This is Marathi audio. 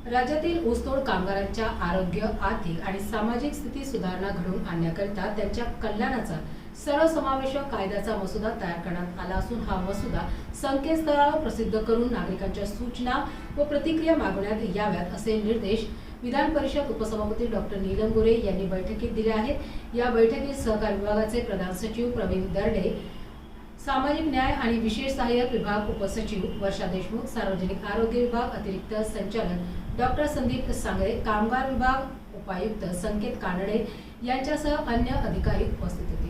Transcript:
राज्यातील ऊसतोड कामगारांच्या आरोग्य, आर्थिक आणि सामाजिक स्थिती सुधारणा घडवून आणण्याकरिता त्यांच्या कल्याणाचा सर्वसमावेशक कायद्याचा मसुदा तयार करण्यात आला असून हा मसुदा संकेतस्थळावर प्रसिद्ध करून नागरिकांच्या सूचना व प्रतिक्रिया मागवण्यात याव्यात असे निर्देश विधान परिषद उपसभापती डॉक्टर नीलम गोरे यांनी बैठकीत दिले आहेत। या बैठकीत सहकार विभागाचे प्रधान सचिव प्रवीण दर्डे, सामाजिक न्याय आणि विशेष सहाय्यक विभाग उपसचिव वर्षा देशमुख, सार्वजनिक आरोग्य विभाग अतिरिक्त संचालक डॉक्टर संदीप सांगरे, कामगार विभाग उपायुक्त संकेत कानडे यांच्यासह अन्य अधिकारी उपस्थित होते।